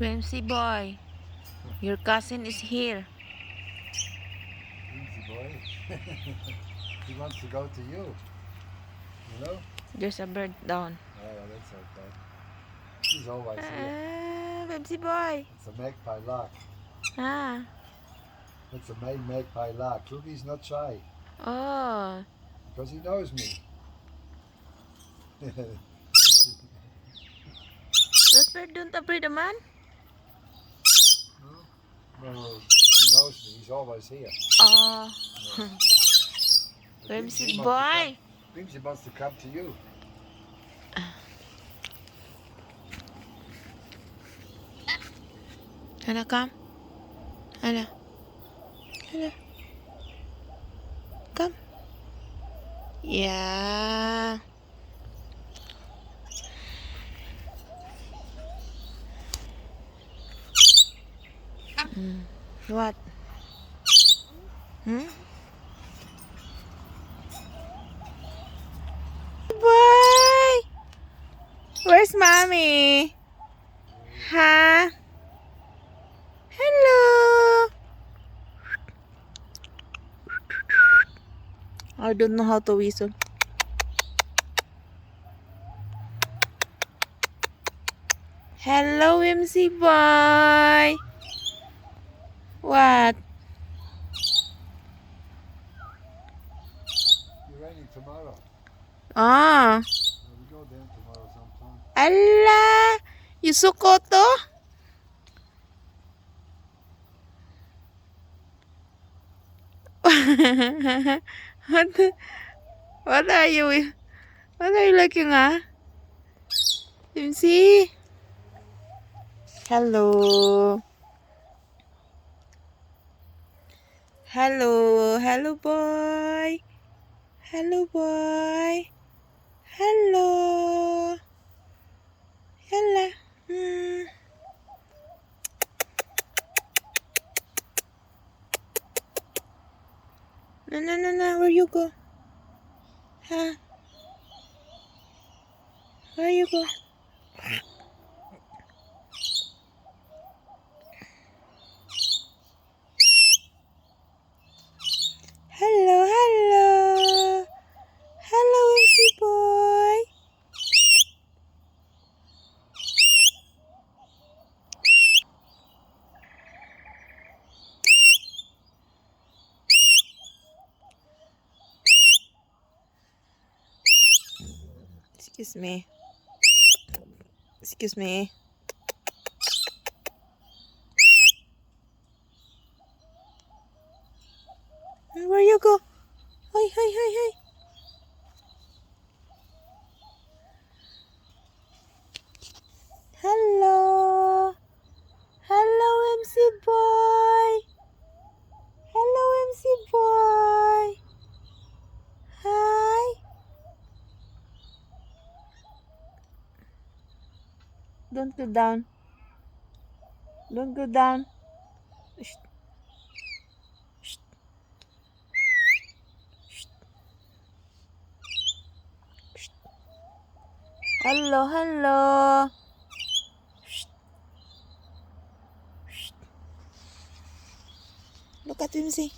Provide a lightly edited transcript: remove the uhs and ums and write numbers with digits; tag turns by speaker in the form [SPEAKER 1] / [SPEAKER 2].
[SPEAKER 1] Whimsy boy, your cousin is here.
[SPEAKER 2] Easy boy. He wants to go to you. You know?
[SPEAKER 1] There's a bird down.
[SPEAKER 2] Oh, that's okay. He's always here.
[SPEAKER 1] Whimsy boy.
[SPEAKER 2] It's a magpie lark.
[SPEAKER 1] Ah.
[SPEAKER 2] It's a male magpie lark. Look, he's not shy.
[SPEAKER 1] Oh.
[SPEAKER 2] Because he knows me.
[SPEAKER 1] That bird don't afraid of man?
[SPEAKER 2] No, he knows me. He's always here.
[SPEAKER 1] Oh.
[SPEAKER 2] Yeah.
[SPEAKER 1] Whimsy boy.
[SPEAKER 2] Whimsy wants to come to you.
[SPEAKER 1] Hana, come. Hana. Hana. Come. Yeah. What? Boy! Where's mommy? Huh? Hello! I don't know how to whistle. Hello, whimsy boy! What?
[SPEAKER 2] You're raining tomorrow.
[SPEAKER 1] Ah.
[SPEAKER 2] We go there tomorrow sometime.
[SPEAKER 1] Ala! You suko to? What are you? What are you looking at? Whimsy? Hello. Hello. Hello, boy. Hello, boy. Hello. Hello. No. Where you go? Huh? Where you go? Hello. Hello, whimsy boy. Excuse me. Excuse me. Where you go? Hi. Hello. Hello, MC boy. Hello, MC boy. Hi. Don't go down. Don't go down. Shh. Shh. Shh. Hello. Shh. Shh. Look at him, see.